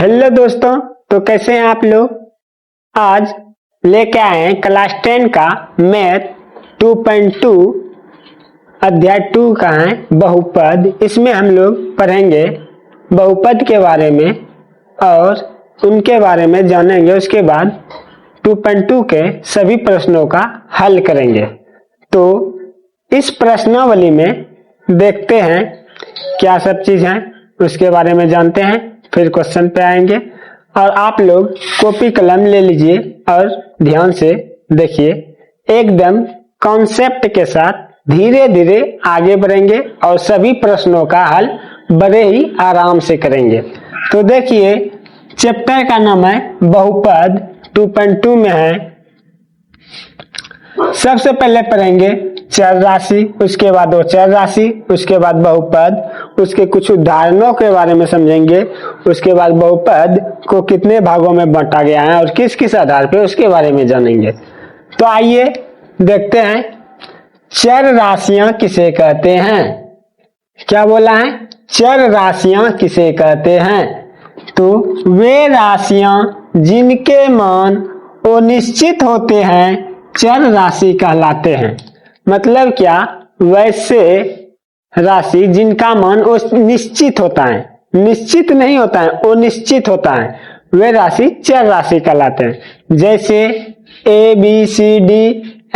Hello दोस्तों, तो कैसे हैं आप लोग। आज लेके आए हैं क्लास 10 का मैथ 2.2 अध्याय 2 का है बहुपद। इसमें हम लोग पढ़ेंगे बहुपद के बारे में और उनके बारे में जानेंगे। उसके बाद 2.2 के सभी प्रश्नों का हल करेंगे। तो इस प्रश्नावली में देखते हैं क्या सब चीज है, उसके बारे में जानते हैं, फिर क्वेश्चन पे आएंगे। और आप लोग कॉपी कलम ले लीजिए और ध्यान से देखिए, एकदम कॉन्सेप्ट के साथ धीरे धीरे आगे बढ़ेंगे और सभी प्रश्नों का हल बड़े ही आराम से करेंगे। तो देखिए, चैप्टर का नाम है बहुपद, 2.2 में है। सबसे पहले पढ़ेंगे चर राशि, उसके बाद वो चर राशि, उसके बाद बहुपद, उसके कुछ उदाहरणों के बारे में समझेंगे। उसके बाद बहुपद को कितने भागों में बांटा गया है और किस किस आधार पे, उसके बारे में जानेंगे। तो आइए देखते हैं, चर राशियां किसे कहते हैं। क्या बोला है? चर राशियां किसे कहते हैं? तो वे राशियां जिनके मान अनिश्चित होते हैं चर राशि कहलाते हैं। मतलब क्या? वैसे राशि जिनका मान निश्चित होता है, निश्चित नहीं होता है, अनिश्चित होता है, वे राशि चर राशि कहलाते हैं। जैसे A B C D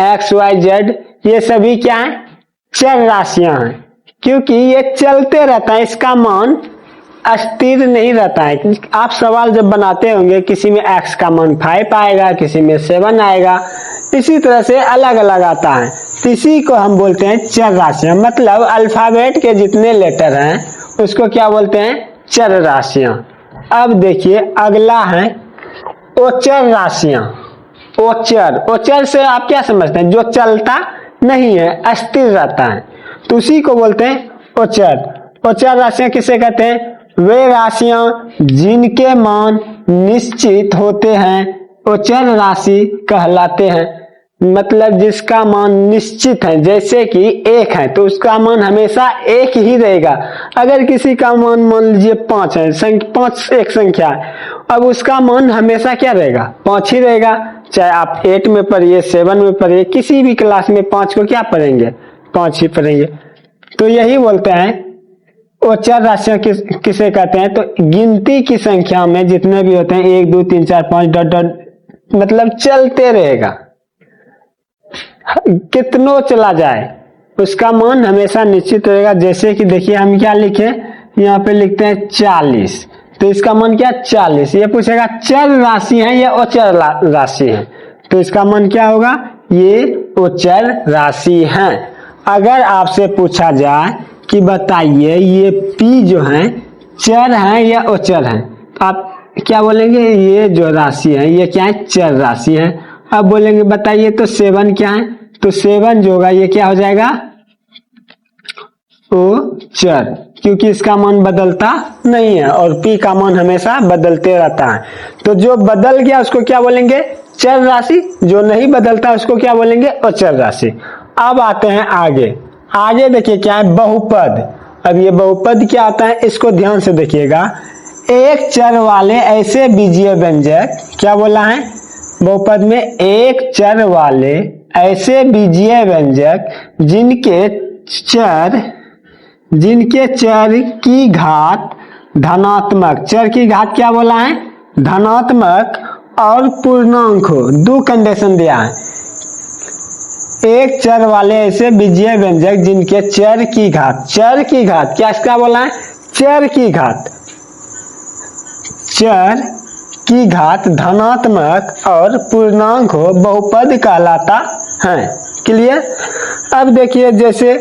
X Y Z, ये सभी क्या है? चर राशियां हैं, क्योंकि ये चलते रहता है, इसका मान अस्थिर नहीं रहता है। आप सवाल जब बनाते होंगे, किसी में x का मान 5 आएगा, किसी में 7 आएगा, इसी तरह से अलग अलग आता है। इसी को हम बोलते हैं चर राशियां। मतलब अल्फाबेट के जितने लेटर हैं उसको क्या बोलते हैं? चर राशियां। अब देखिए, अगला है ओचर राशियां। ओचर से आप क्या समझते हैं? जो चलता नहीं है, अस्थिर रहता है, तो उसी को बोलते हैं ओचर। ओचर राशियां किसे कहते हैं? वे राशियां जिनके मान निश्चित होते हैं ओचर राशि कहलाते हैं। मतलब जिसका मान निश्चित है, जैसे कि 1 है तो उसका मान हमेशा 1 ही रहेगा। अगर किसी का मान मान लीजिए 5 है, 5 एक संख्या है, अब उसका मान हमेशा क्या रहेगा? 5 ही रहेगा। चाहे आप 8 में पढ़िए, 7 में पढ़िए, किसी भी क्लास में 5 को क्या पढ़ेंगे? 5 ही पढ़ेंगे। तो यही बोलते हैं ओचर राशियां किसे कहते हैं? तो गिनती की संख्या में जितने भी होते हैं 1 2 3 4 5 डॉट डॉट, मतलब चलते रहेगा, कितनों चला जाए उसका मान हमेशा निश्चित रहेगा। जैसे कि देखिए, हम क्या लिखे यहाँ पे, लिखते हैं 40, तो इसका मान क्या? 40। ये पूछेगा चर राशि है या ओचर राशि है, तो इसका मान क्या होगा? ये ओचर राशि है। अगर आपसे पूछा जाए कि बताइए ये P जो है चर है या ओचर है, तो आप क्या बोलेंगे? ये जो राशि है ये क्या है? चर राशि है। अब बोलेंगे बताइए तो 7 क्या है? तो 7 जो होगा ये क्या हो जाएगा? ओचर, क्योंकि इसका मान बदलता नहीं है और P का मान हमेशा बदलते रहता है। तो जो बदल गया उसको क्या बोलेंगे? चर राशि। जो नहीं बदलता उसको क्या बोलेंगे? ओचर राशि। अब आते हैं आगे देखिए क्या है? बहुपद। अब ये बहुपद क्या आता है, इसको ध्यान से देखिएगा। एक चर वाले ऐसे बीजीय व्यंजक, क्या बोला है? बहुपद में एक चर वाले ऐसे बीजीय व्यंजक जिनके चर की घात धनात्मक, चर की घात क्या बोला है? धनात्मक और पूर्णांक हो, 2 कंडीशन दिया है। एक चर वाले ऐसे बीजीय व्यंजक जिनके चर की घात क्या बोला है? चर की घात धनात्मक और पूर्णांक हो, बहुपद कहलाता है। क्लियर? अब देखिए, जैसे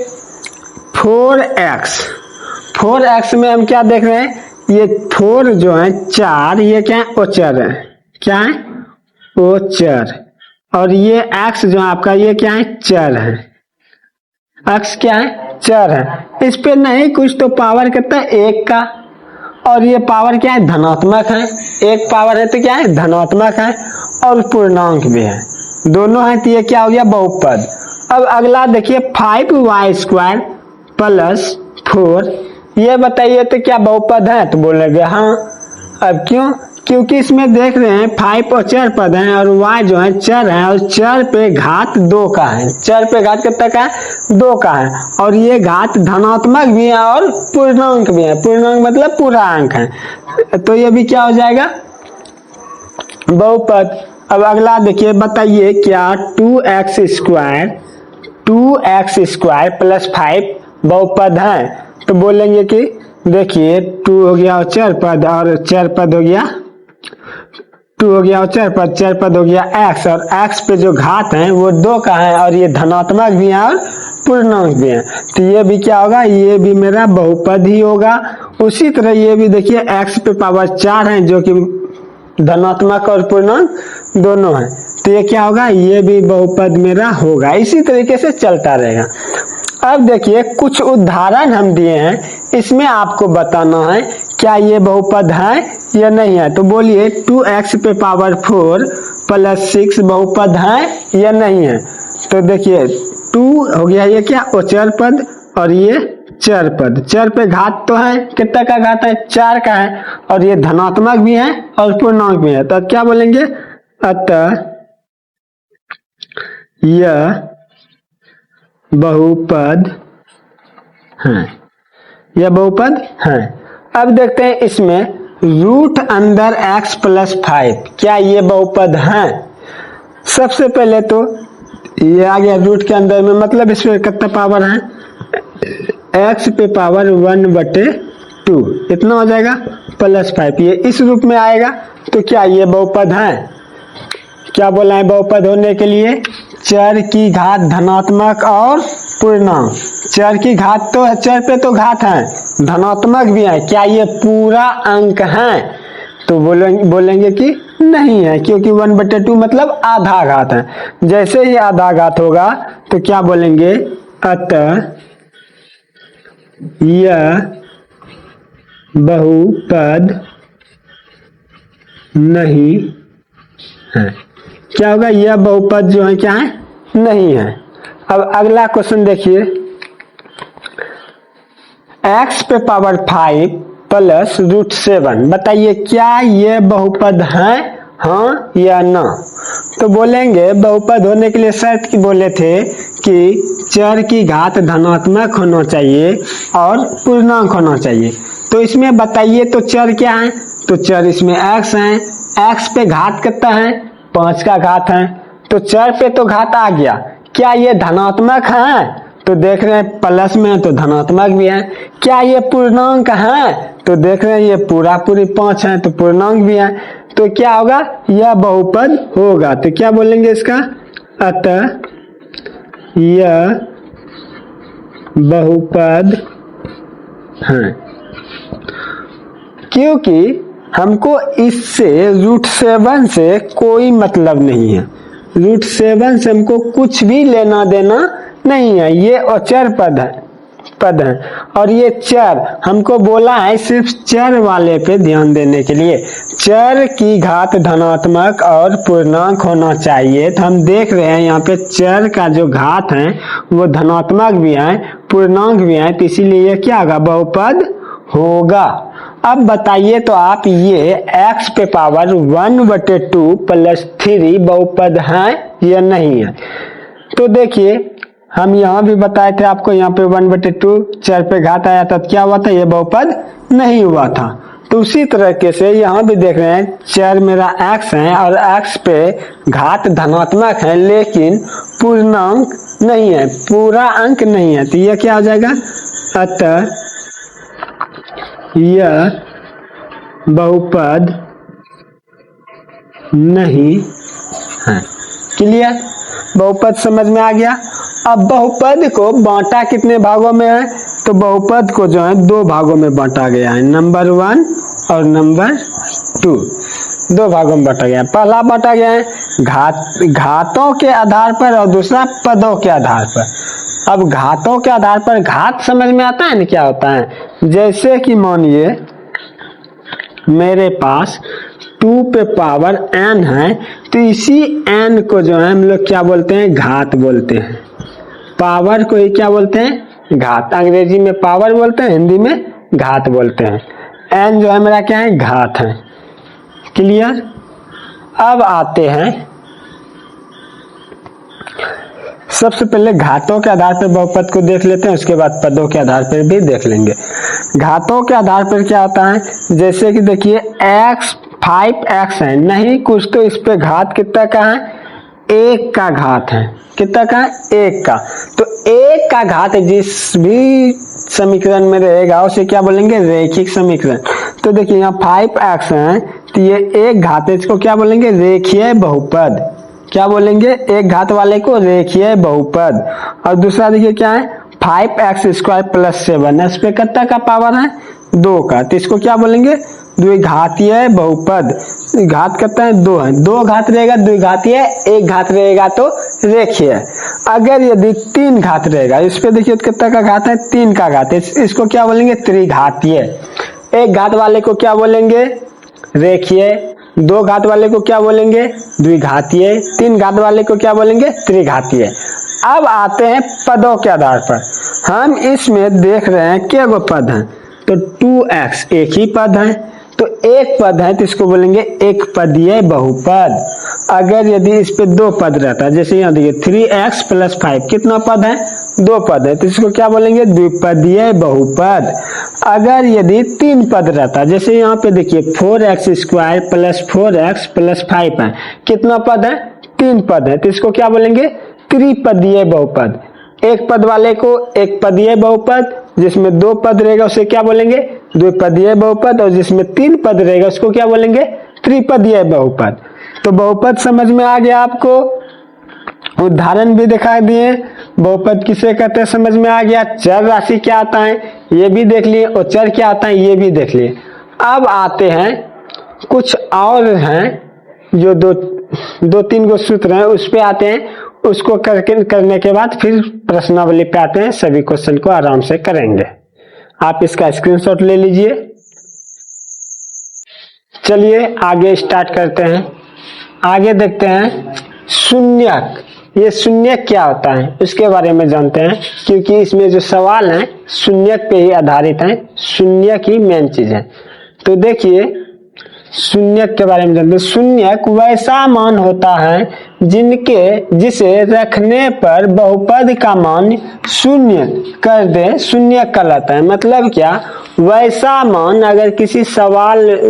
4x में हम क्या देख रहे हैं? ये 4 जो है 4, ये क्या है? ओचर है। क्या है? ओचर। और ये x जो आपका ये क्या है? चर है। x क्या है? चर है। इस पे नहीं कुछ, तो पावर कितना है? 1 का, और ये पावर क्या है? धनात्मक है। 1 पावर है तो क्या है? धनात्मक है, और पूर्णांक भी है, दोनों है, तो ये क्या हो गया? बहुपद। अब अगला देखिए, 5y² + 4, ये बताइए तो क्या बहुपद है? तो बोलेंगे हाँ। अब क्यों? क्योंकि इसमें देख रहे हैं 5 और चर पद हैं और y जो है चर है और चर पे घात 2 का है। चर पे घात कितना का है? 2 का है और ये घात धनात्मक भी है और पूर्णांक भी है। पूर्णांक मतलब पूरा अंक है। तो ये भी क्या हो जाएगा? बहुपद। अब अगला देखिए, बताइए क्या 2x स्क्वायर प्लस 5 बहुपद है? तो बोलेंगे कि देखिए 2 हो गया और चर पद और चर पद हो गया 2 हो गया और चर पद हो गया x और x पे जो घात है वो 2 का है और ये धनात्मक भी है और पूर्णांक भी है। तो ये भी क्या होगा? ये भी मेरा बहुपद ही होगा। उसी तरह ये भी देखिए x पे पावर 4 है जो कि धनात्मक और पूर्णांक दोनों है। तो ये क्या होगा? ये भी बहुपद मेरा होगा। इसी तरीके से चलता रहेगा। अब देखिए कुछ उदाहरण हम दिए हैं, इसमें आपको बताना है क्या ये बहुपद है या नहीं है। तो बोलिए 2x पे पावर 4 प्लस 6 बहुपद है या नहीं है? तो देखिए 2 हो गया ये क्या? चर पद और ये चर पद। चर पे घात तो है, कितना का घात है? 4 का है और ये धनात्मक भी है और पूर्णांक भी है। तो क्या बोलेंगे? अतः यह बहुपद है। यह बहुपद है। अब देखते हैं इसमें रूट अंदर x प्लस 5, क्या ये बहुपद है? सबसे पहले तो ये आ गया रूट के अंदर में, मतलब इसमें कितना पावर है? x पे पावर 1/2 इतना हो जाएगा प्लस 5। ये इस रूप में आएगा। तो क्या ये बहुपद है? क्या बोला है बहुपद होने के लिए? चर की घात धनात्मक और पूर्णांक। चर की घात तो चर पे तो घात है, धनात्मक भी है। क्या ये पूरा अंक है? तो बोलेंगे कि नहीं है, क्योंकि 1/2 मतलब आधा घात है। जैसे ही आधा घात होगा तो क्या बोलेंगे? अतः यह बहुपद नहीं है। क्या होगा? यह बहुपद जो है क्या है? नहीं है। अब अगला क्वेश्चन देखिए, x पे पावर 5 प्लस √7, बताइए क्या ये बहुपद है? हाँ या ना? तो बोलेंगे बहुपद होने के लिए शर्त की बोले थे कि चर की घात धनात्मक होना चाहिए और पूर्णांक होना चाहिए। तो इसमें बताइए तो चर क्या है? तो चर इसमें x है। x पे घात कितना है? 5 का घात है। तो चर पे तो घात आ गया। क्या ये धनात्मक है? तो देख रहे हैं प्लस में है तो धनात्मक भी है। क्या ये पूर्णांक है? तो देख रहे हैं ये पूरी 5 है तो पूर्णांक भी है। तो क्या होगा? यह बहुपद होगा। तो क्या बोलेंगे इसका? अतः यह बहुपद है। क्योंकि हमको इससे √7 से कोई मतलब नहीं है। √7 से हमको कुछ भी लेना देना नहीं है। ये अचर पद है और ये चर हमको बोला है सिर्फ चर वाले पे ध्यान देने के लिए। चर की घात धनात्मक और पूर्णांक होना चाहिए। तो हम देख रहे हैं यहाँ पे चर का जो घात है वो धनात्मक भी है पूर्णांक भी है। तो इसीलिए ये क्या होगा? बहुपद होगा। अब बताइए तो आप ये x पे पावर 1/2 प्लस 3 बहुपद है या नहीं है? तो देखिए हम यहाँ भी बताए थे आपको, यहाँ पे 1/2 चर पे घात आया था, क्या हुआ था? ये बहुपद नहीं हुआ था। तो उसी तरीके से यहाँ भी देख रहे हैं चर मेरा x है और x पे घात धनात्मक है लेकिन पूर्णांक नहीं है, पूरा अंक नहीं है। तो यह क्या हो जाएगा? अतः यह बहुपद नहीं है। क्लियर? बहुपद समझ में आ गया। अब बहुपद को बांटा कितने भागों में है? तो बहुपद को जो है 2 भागों में बांटा गया है, नंबर 1 और नंबर 2। 2 भागों में बांटा गया है। पहला बांटा गया है घातों के आधार पर और दूसरा पदों के आधार पर। अब घातों के आधार पर घात समझ में आता है ना क्या होता है? जैसे कि मानिए मेरे पास 2 पे पावर n है तो इसी n को जो है हम लोग क्या बोलते हैं? घात बोलते हैं। पावर को ही क्या बोलते हैं? घात। अंग्रेजी में पावर बोलते हैं, हिंदी में घात बोलते हैं। n जो है मेरा क्या है? घात है। क्लियर। अब आते हैं, सबसे पहले घातों के आधार पर बहुपद को देख लेते हैं, उसके बाद पदों के आधार पर भी देख लेंगे। घातों के आधार पर क्या होता है, जैसे कि देखिए x 5x है, नहीं कुछ तो इस पे घात कितना का है, 1 का घात है, कितना का है, 1 का। तो 1 का घात जिस भी समीकरण में रहेगा उसे क्या बोलेंगे, रैखिक समीकरण। तो देखिए यहाँ 5x है, तो ये 1 घात है, इसको क्या बोलेंगे, रेखीय बहुपद। क्या बोलेंगे, 1 घात वाले को रेखीय बहुपद। और दूसरा देखिए क्या है, 5x² + 7 है, इस पे कितना का पावर है, 2 का, तो इसको क्या बोलेंगे, द्विघातीय बहुपद। घात कितना है, 2 है, 2 घात रहेगा द्विघातीय, 1 घात रहेगा तो रेखीय। अगर यदि 3 घात रहेगा, इस पे देखिए कितना का घात है, 3 का घात है, इसको क्या बोलेंगे, त्रिघातीय। 1 घात वाले को क्या बोलेंगे, रेखीय, 2 घात वाले को क्या बोलेंगे, द्विघातीय, 3 घात वाले को क्या बोलेंगे, त्रिघातीय। अब आते हैं पदों के आधार पर। हम इसमें देख रहे हैं क्या गो पद हैं, तो 2x एक ही पद है, तो एक पद है तो इसको बोलेंगे एक पदीय बहुपद। अगर यदि इस पे 2 पद रहता है, जैसे यहाँ देखिए 3x + 5 कितना पद है, 2 पद है, तो इसको क्या बोलेंगे, द्विपदीय बहुपद। अगर यदि 3 पद रहता, जैसे यहाँ पे देखिए 4x² + 4x + 5 है, कितना पद है, 3 पद है, तो इसको क्या बोलेंगे, त्रिपदीय बहुपद। एक पद वाले को एक पदीय बहुपद, जिसमें 2 पद रहेगा उसे क्या बोलेंगे, द्विपदीय बहुपद, और जिसमें 3 पद रहेगा उसको क्या बोलेंगे, त्रिपदीय बहुपद। तो बहुपद समझ में आ गया आपको, उदाहरण भी दिखा दिए, बहुपद किसे कहते हैं समझ में आ गया, चर राशि क्या आता है ये भी देख लिए, और चर क्या आता है ये भी देख लिए। अब आते हैं कुछ और हैं जो दो तीन गो सूत्र हैं, उस पे आते हैं, उसको करने के बाद फिर प्रश्नावली पे आते हैं, सभी क्वेश्चन को आराम से करेंगे। आप इसका स्क्रीनशॉट ले लीजिए। चलिए आगे स्टार्ट करते हैं। आगे देखते हैं शून्यक। ये शून्यक क्या होता है उसके बारे में जानते हैं, क्योंकि इसमें जो सवाल हैं शून्यक पे ही आधारित हैं, शून्यक ही मेन चीज है। तो देखिए शून्यक के बारे में जानते हैं। शून्यक वैसा मान होता है जिसे रखने पर बहुपद का मान शून्य कर दे, शून्यक कहलाता है। मतलब क्या, वैसा मान अगर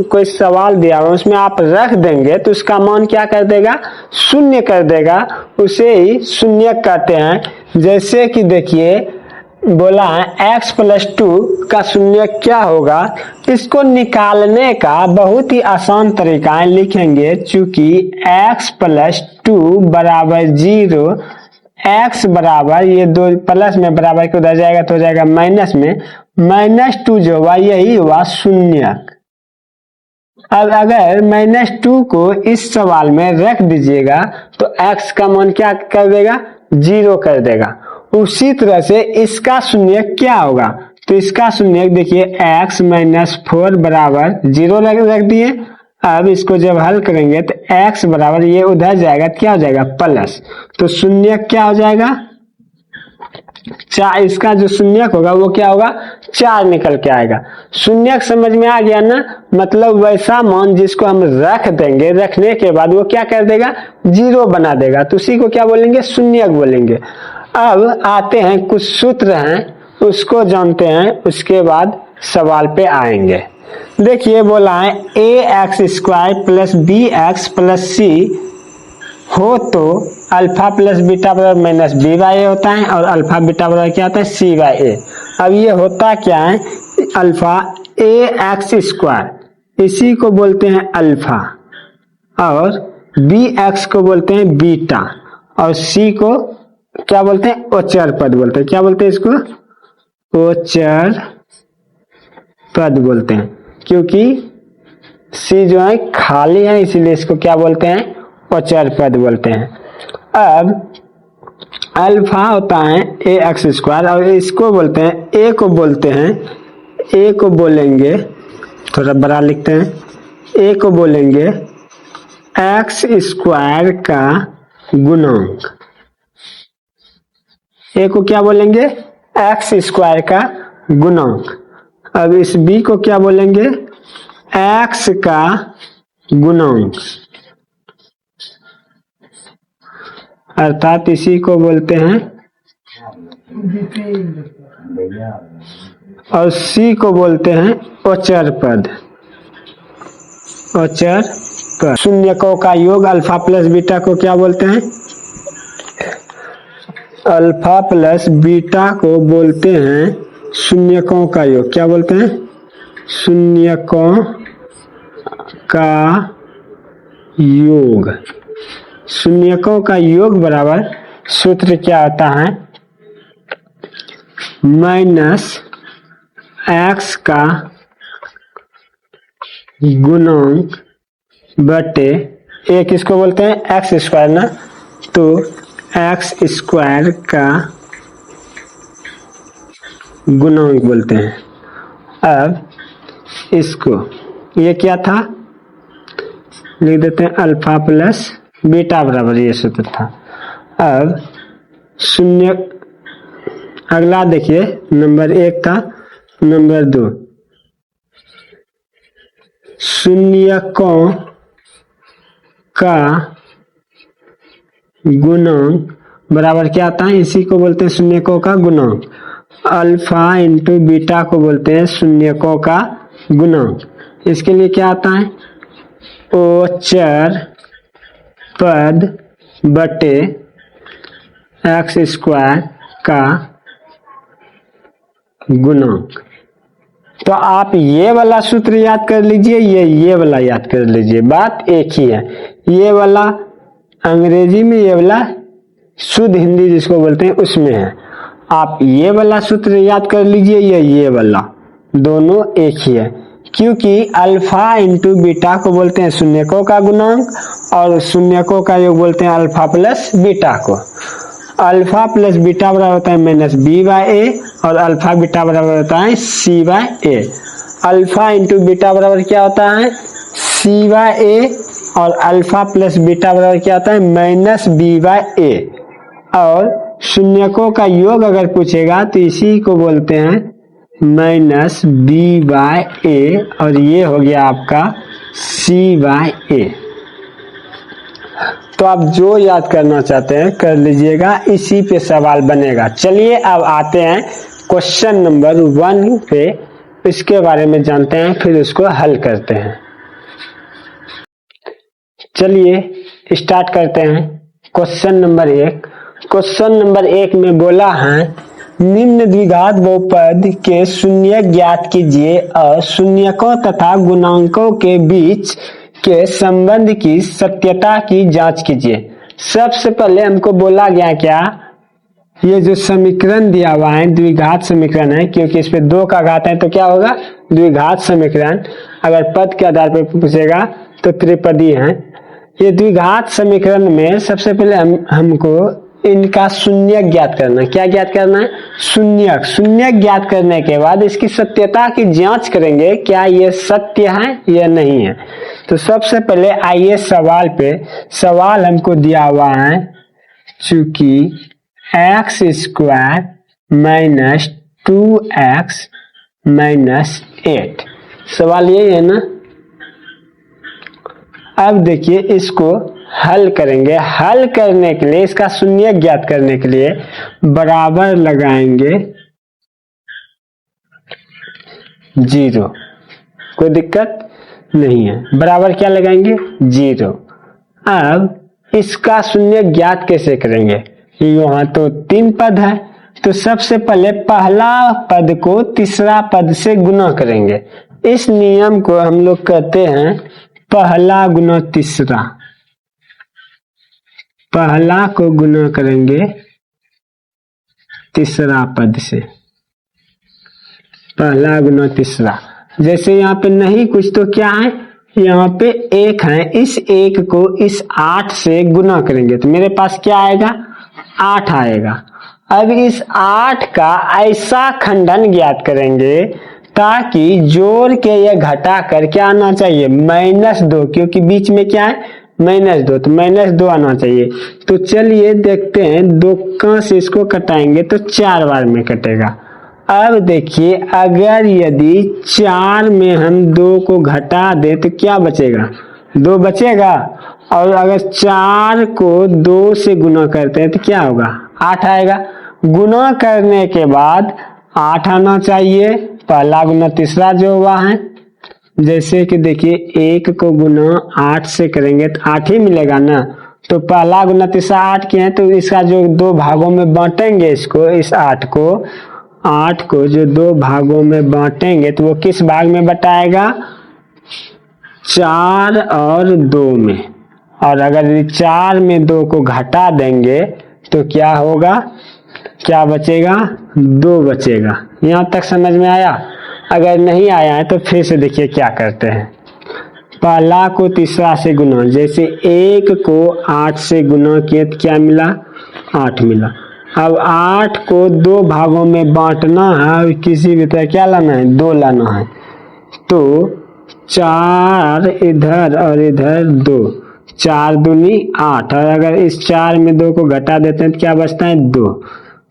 कोई सवाल दिया हो उसमें आप रख देंगे तो उसका मान क्या कर देगा, शून्य कर देगा, उसे ही शून्यक कहते हैं। जैसे कि देखिए बोला है x + 2 का शून्य क्या होगा, इसको निकालने का बहुत ही आसान तरीका है, लिखेंगे चूंकि x + 2 = 0, x बराबर ये 2 प्लस में बराबर के उधर जाएगा तो हो जाएगा माइनस में, -2 जो हुआ यही हुआ शून्यक। अब अगर -2 को इस सवाल में रख दीजिएगा तो x का मान क्या कर देगा, 0 कर देगा। उसी तरह से इसका शून्यक क्या होगा, तो इसका शून्यक देखिए x - 4 = 0 रख दिए। अब इसको जब हल करेंगे तो x बराबर ये उधर जाएगा क्या हो जाएगा, प्लस, तो शून्यक क्या हो जाएगा 4। इसका जो शून्यक होगा वो क्या होगा, 4 निकल के आएगा। शून्यक समझ में आ गया ना, मतलब वैसा मान जिसको हम रख देंगे, रखने के बाद वो क्या कर देगा, 0 बना देगा, तो उसी को क्या बोलेंगे, शून्यक बोलेंगे। अब आते हैं कुछ सूत्र हैं उसको जानते हैं, उसके बाद सवाल पे आएंगे। देखिए बोला है ax² + bx + c हो तो अल्फा + बीटा बराबर -by होता है, और अल्फा बीटा बराबर क्या होता है, c/a। अब ये होता क्या है, अल्फा ax², इसी को बोलते हैं अल्फा, और bx को बोलते हैं बीटा, और c को क्या बोलते हैं, ओचर पद बोलते हैं। क्या बोलते हैं इसको, ओचर पद बोलते हैं, क्योंकि c जो है खाली है इसीलिए इसको क्या बोलते हैं, ओचर पद बोलते हैं। अब अल्फा होता है ax², और इसको बोलते हैं, a को बोलते हैं, a को बोलेंगे, थोड़ा बड़ा लिखते हैं, a को बोलेंगे x² का गुणांक। a को क्या बोलेंगे, x² का गुणांक। अब इस b को क्या बोलेंगे, x का गुणांक, अर्थात इसी को बोलते हैं, और सी को बोलते हैं अचर पद। अचर पद। शून्यकों का योग अल्फा प्लस बीटा को क्या बोलते हैं? अल्फा प्लस बीटा को बोलते हैं शून्यकों का योग। क्या बोलते हैं? शून्यकों का योग। शून्यकों का योग बराबर सूत्र क्या होता है? माइनस एक्स का गुणांक बटे एक, इसको बोलते हैं एक्स स्क्वायर ना, तो एक्स स्क्वायर का गुणांक बोलते हैं। अब इसको, ये क्या था, लिख देते हैं अल्फा प्लस बीटा बराबर ये सूत्र था। अब शून्य, अगला देखिए, नंबर 1 था, नंबर 2, शून्यकों का गुणांक बराबर क्या आता है? इसी को बोलते हैं शून्यकों का गुणांक। अल्फा इंटू बीटा को बोलते हैं शून्यकों का गुणांक। इसके लिए क्या आता है? अचर पद बटे एक्स स्क्वायर का गुणांक। तो आप ये वाला सूत्र याद कर लीजिए, ये वाला याद कर लीजिए, बात एक ही है। ये वाला अंग्रेजी में, ये वाला शुद्ध हिंदी जिसको बोलते हैं उसमें है। आप ये वाला सूत्र याद कर लीजिए, ये वाला, दोनों एक ही है, क्योंकि अल्फा इंटू बीटा को बोलते हैं शून्यकों का गुणांक और शून्यकों का योग बोलते हैं अल्फा प्लस बीटा को। अल्फा प्लस बीटा बराबर होता है माइनस बी बाय ए और अल्फा बीटा बराबर होता है सी बाय ए। अल्फा इंटू बीटा बराबर क्या होता है? सी बाय ए और अल्फा प्लस बीटा बराबर क्या होता है? माइनस बी बाय ए। और शून्यकों का योग अगर पूछेगा तो इसी को बोलते हैं माइनस बी बाय ए और ये हो गया आपका सी बाय ए। तो आप जो याद करना चाहते हैं कर लीजिएगा, इसी पे सवाल बनेगा। चलिए अब आते हैं क्वेश्चन नंबर 1 पे, इसके बारे में जानते हैं, फिर उसको हल करते हैं। चलिए स्टार्ट करते हैं। Question number 1। क्वेश्चन नंबर 1 में बोला है निम्न द्विघात बहुपद के शून्य ज्ञात कीजिए और शून्यकों तथा गुणांकों के बीच के संबंध की सत्यता की जांच कीजिए। सबसे पहले हमको बोला गया क्या, ये जो समीकरण दिया हुआ है द्विघात समीकरण है, क्योंकि इस पे 2 का घात है तो क्या होगा? द्विघात समीकरण। अगर पद के आधार पर पूछेगा तो त्रिपदी है। ये द्विघात समीकरण में सबसे पहले हमको इनका शून्य ज्ञात करना है। क्या ज्ञात करना है? शून्य। शून्य ज्ञात करने के बाद इसकी सत्यता की जांच करेंगे, क्या ये सत्य है या नहीं है। तो सबसे पहले आइए सवाल पे। सवाल हमको दिया हुआ है, चूंकि x square minus 2x minus 8, सवाल यही है ना। अब देखिए इसको हल करेंगे। हल करने के लिए, इसका शून्य ज्ञात करने के लिए बराबर लगाएंगे 0, कोई दिक्कत नहीं है। बराबर क्या लगाएंगे? 0। अब इसका शून्य ज्ञात कैसे करेंगे? यहाँ तो 3 पद है, तो सबसे पहले पहला पद को तीसरा पद से गुना करेंगे। इस नियम को हम लोग कहते हैं पहला गुना तीसरा। पहला को गुना करेंगे तीसरा पद से, पहला गुना तीसरा। जैसे यहाँ पे नहीं कुछ तो क्या है, यहाँ पे 1 है, इस 1 को इस 8 से गुना करेंगे तो मेरे पास क्या आएगा? 8 आएगा। अब इस 8 का ऐसा खंडन ज्ञात करेंगे ताकि जोड़ के या घटा कर क्या आना चाहिए? -2, क्योंकि बीच में क्या है? -2, तो -2 आना चाहिए। तो चलिए देखते हैं, 2 का से इसको कटाएंगे तो 4 बार में कटेगा। अब देखिए अगर यदि 4 में हम 2 को घटा दें तो क्या बचेगा? 2 बचेगा। और अगर 4 को 2 से गुना करते हैं तो क्या होगा, 8 आएगा। गुना करने के बाद 8 आना चाहिए, पहला गुना तीसरा जो हुआ है। जैसे कि देखिए 1 को गुना 8 से करेंगे तो 8 ही मिलेगा ना, तो पहला गुना तीसरा 8 के हैं, तो इसका जो 2 भागों में बांटेंगे इसको, इस 8 को जो 2 भागों में बांटेंगे तो वो किस भाग में बटाएगा, 4 और 2 में। और अगर 4 में 2 को घटा देंगे तो क्या होगा, क्या बचेगा, 2 बचेगा। यहाँ तक समझ में आया? अगर नहीं आया है तो फिर से देखिए क्या करते हैं। पहला को तीसरा से गुना, जैसे 1 को 8 से गुना किए तो क्या मिला, 8 मिला। अब 8 को 2 भागों में बांटना है और किसी भी तरह क्या लाना है, 2 लाना है। तो 4 इधर और इधर 2, 4 दूनी 8, और अगर इस 4 में 2 को घटा देते हैं तो क्या बचता है, 2।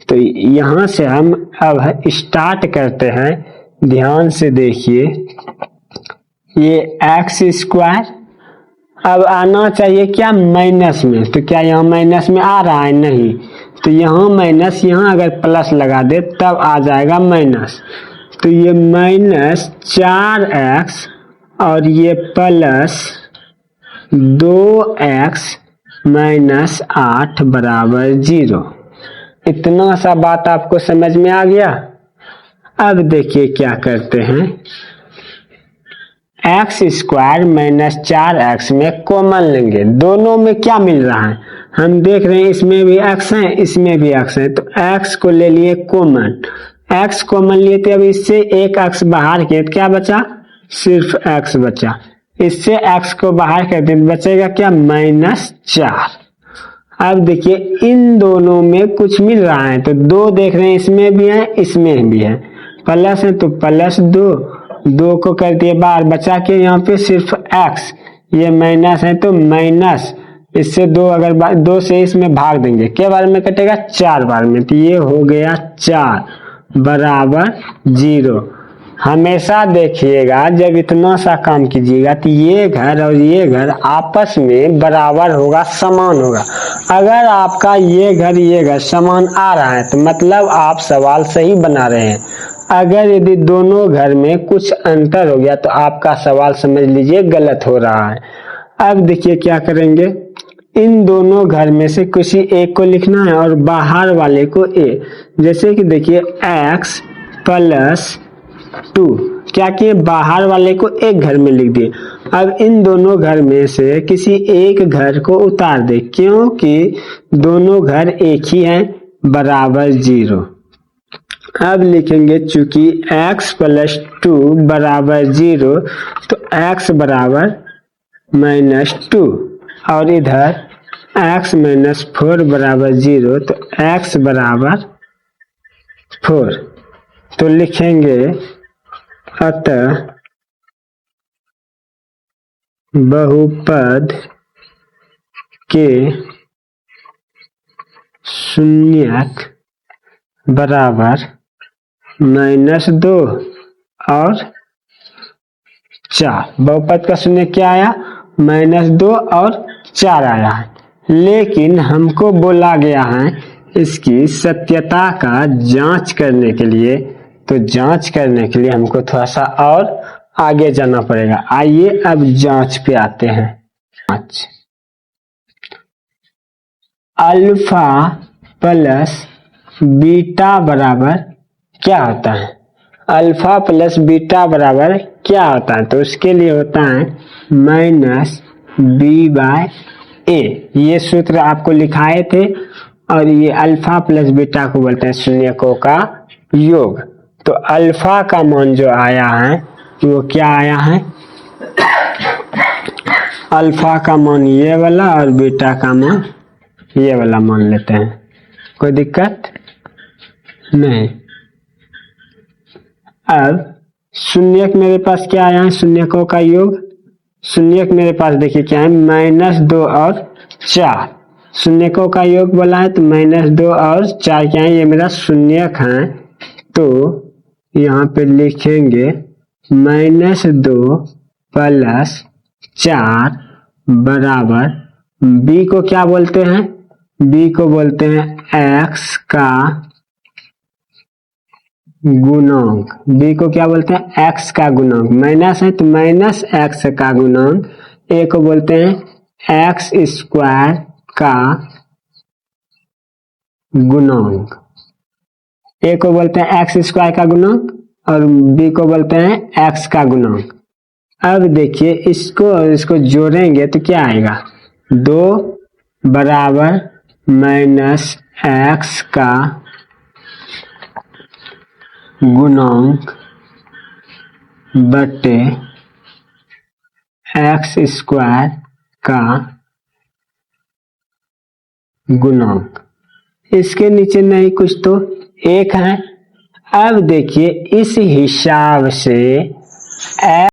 तो यहाँ से हम अब स्टार्ट करते हैं। ध्यान से देखिए, ये एक्स स्क्वायर अब आना चाहिए क्या, माइनस में। तो क्या यहाँ माइनस में आ रहा है, नहीं। तो यहाँ माइनस, यहाँ अगर प्लस लगा दे तब आ जाएगा माइनस। तो ये माइनस 4x और ये प्लस 2x माइनस 8 बराबर 0। इतना सा बात आपको समझ में आ गया। अब देखिए क्या करते हैं, एक्स स्क्वायर माइनस 4x में कॉमन लेंगे। दोनों में क्या मिल रहा है, हम देख रहे हैं इसमें भी x है, इसमें भी x है। तो x को ले लिए कॉमन, x कॉमन लिए थे। अब इससे एक x बाहर किए तो क्या बचा, सिर्फ x बचा। इससे x को बाहर कर दें बचेगा क्या, -4। अब देखिए इन दोनों में कुछ मिल रहा है, तो 2 देख रहे हैं, इसमें भी है इसमें भी है, प्लस है तो प्लस 2 को कर दिए बाहर, बचा के यहाँ पे सिर्फ x, ये माइनस है तो माइनस, इससे 2 अगर 2 से इसमें भाग देंगे क्या बार में कटेगा, 4 बार में। तो ये हो गया 4 बराबर 0। हमेशा देखिएगा जब इतना सा काम कीजिएगा तो ये घर और ये घर आपस में बराबर होगा, समान होगा। अगर आपका ये घर समान आ रहा है तो मतलब आप सवाल सही बना रहे हैं। अगर यदि दोनों घर में कुछ अंतर हो गया तो आपका सवाल समझ लीजिए गलत हो रहा है। अब देखिए क्या करेंगे, इन दोनों घर में से किसी एक को लिखना है और बाहर वाले को a। जैसे कि देखिए x प्लस 2 क्या किए, बाहर वाले को एक घर में लिख दिए। अब इन दोनों घर में से किसी एक घर को उतार दे, क्योंकि दोनों घर एक ही हैं, बराबर 0। अब लिखेंगे चूंकि x प्लस 2 बराबर 0 तो x बराबर -2, और इधर x माइनस 4 बराबर 0 तो x बराबर 4। तो लिखेंगे अतः बहुपद के शून्यक बराबर -2 और 4। बहुपद का शून्य क्या आया, -2 और 4 आया है। लेकिन हमको बोला गया है इसकी सत्यता का जांच करने के लिए, तो जांच करने के लिए हमको थोड़ा सा और आगे जाना पड़ेगा। आइए अब जांच पे आते हैं। जांच, अल्फा प्लस बीटा बराबर क्या होता है, अल्फा प्लस बीटा बराबर क्या होता है, तो उसके लिए होता है -b/a। ये सूत्र आपको लिखाए थे, और ये अल्फा प्लस बीटा को बोलते हैं शून्यकों का योग। तो अल्फा का मान जो आया है वो क्या आया है, अल्फा का मान ये वाला और बीटा का मान ये वाला मान लेते हैं, कोई दिक्कत नहीं। अब शून्यक मेरे पास क्या आया है, शून्यकों का योग। शून्यक मेरे पास देखिए क्या है, -2 और 4। शून्यकों का योग बोला है तो -2 और 4 क्या है, ये मेरा शून्यक है। तो यहाँ पे लिखेंगे -2 प्लस 4 बराबर b को क्या बोलते हैं, b को बोलते हैं x का गुणांक, b को क्या बोलते हैं x का गुणांक, माइनस है तो माइनस x का गुणांक, a को बोलते हैं x स्क्वायर का गुणांक, a को बोलते हैं x स्क्वायर का गुणांक और b को बोलते हैं x का गुणांक। अब देखिए इसको जोड़ेंगे तो क्या आएगा, 2 बराबर माइनस x का गुणांक बटे x स्क्वायर का गुणांक, इसके नीचे नहीं कुछ तो 1 है। अब देखिए इस हिसाब से